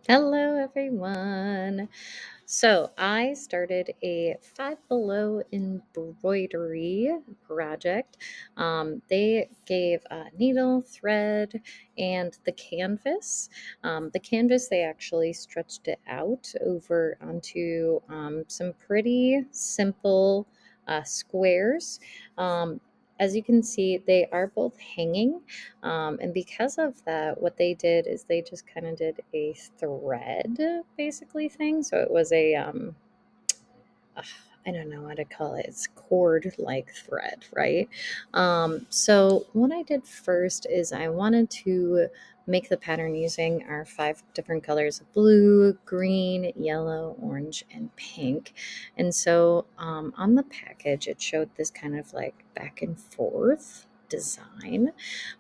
Hello, everyone. So, I started a Five Below embroidery project. They gave needle, thread, and the canvas. The canvas, they actually stretched it out over onto some pretty simple squares. Um, as you can see, they are both hanging. And because of that, what they did is they just kind of did a thread basically thing. So it was ugh, I don't know what to call it. It's cord like thread, right? So what I did first is I wanted to make the pattern using our five different colors of blue, green, yellow, orange, and pink. And so on the package, it showed this kind of like back and forth design.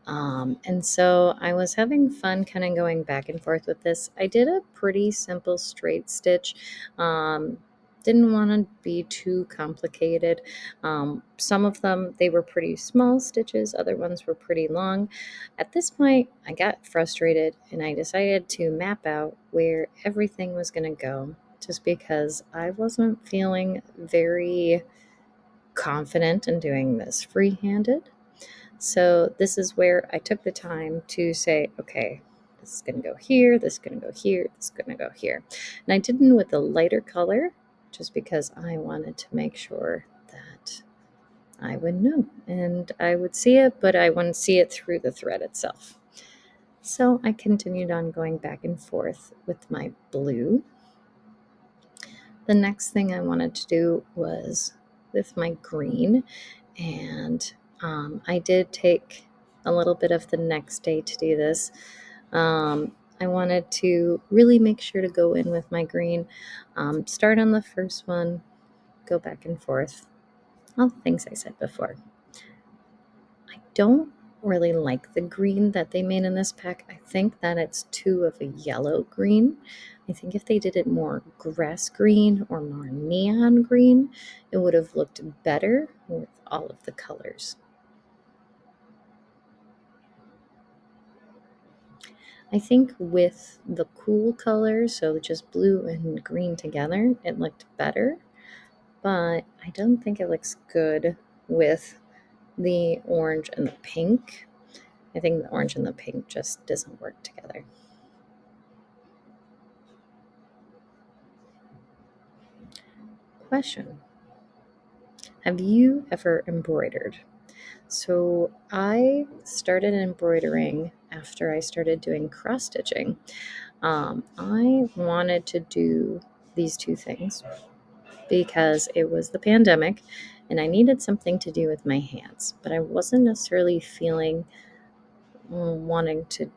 And so I was having fun kind of going back and forth with this. I did a pretty simple straight stitch. Didn't want to be too complicated. Some of them, they were pretty small stitches, other ones were pretty long. At this point, I got frustrated and I decided to map out where everything was going to go just because I wasn't feeling very confident in doing this free-handed. So this is where I took the time to say, okay, this is going to go here, this is going to go here, this is going to go here. And I did it with a lighter color just because I wanted to make sure that I would know and I would see it, but I wouldn't see it through the thread itself. So I continued on going back and forth with my blue. The next thing I wanted to do was with my green, and I did take a little bit of the next day to do this. I wanted to really make sure to go in with my green, start on the first one, go back and forth. All the things I said before. I don't really like the green that they made in this pack. I think that it's too of a yellow green. I think if they did it more grass green or more neon green, it would have looked better with all of the colors. I think with the cool colors, so just blue and green together, it looked better, but I don't think it looks good with the orange and the pink. I think the orange and the pink just doesn't work together. Question: have you ever embroidered? So I started embroidering after I started doing cross stitching. I wanted to do these two things because it was the pandemic and I needed something to do with my hands, but I wasn't necessarily feeling wanting to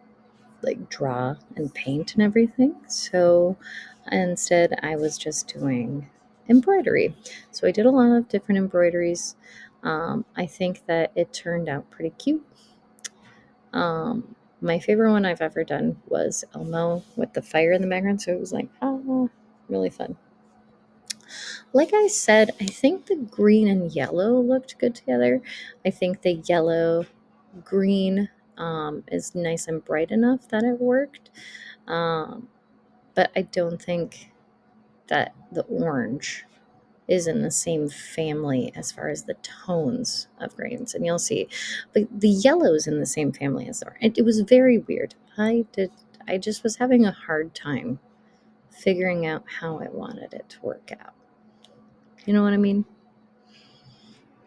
like draw and paint and everything. So instead, I was just doing embroidery. So I did a lot of different embroideries. I think that it turned out pretty cute. My favorite one I've ever done was Elmo with the fire in the background. So it was like, oh, really fun. Like I said, I think the green and yellow looked good together. I think the yellow green is nice and bright enough that it worked. Um, but I don't think that the orange is in the same family as far as the tones of greens, and you'll see. But the yellow is in the same family as the orange. It was very weird. I just was having a hard time figuring out how I wanted it to work out. You know what I mean?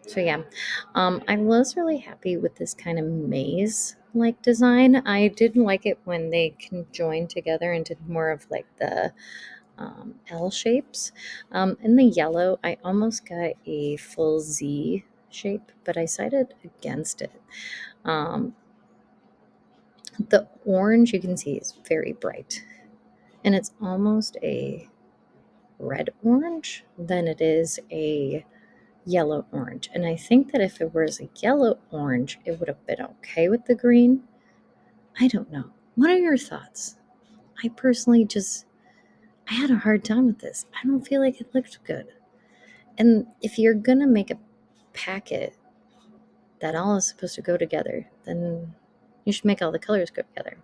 So yeah, I was really happy with this kind of maze like design. I didn't like it when they conjoined together and did more of like the L shapes. In the yellow, I almost got a full Z shape, but I decided against it. Um, the orange you can see is very bright, and it's almost a red orange than it is a yellow orange. And I think that if it was a yellow orange, it would have been okay with the green. I don't know. What are your thoughts? I personally I had a hard time with this. I don't feel like it looked good. And if you're gonna make a packet that all is supposed to go together, then you should make all the colors go together.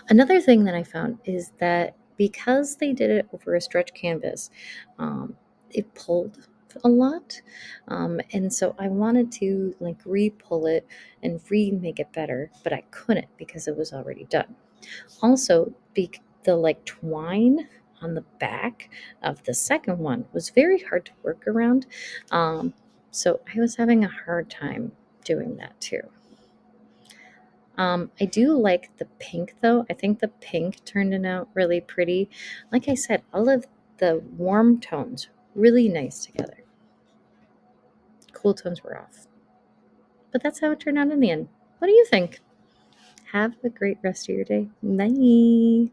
Another thing that I found is that because they did it over a stretch canvas, it pulled a lot. And so I wanted to like re-pull it and remake it better, but I couldn't because it was already done. Also, the like twine on the back of the second one was very hard to work around. Um, so I was having a hard time doing that too. I do like the pink though. I think the pink turned out really pretty. Like I said, all of the warm tones really nice together. Cool tones were off. But that's how it turned out in the end. What do you think? Have a great rest of your day. Bye.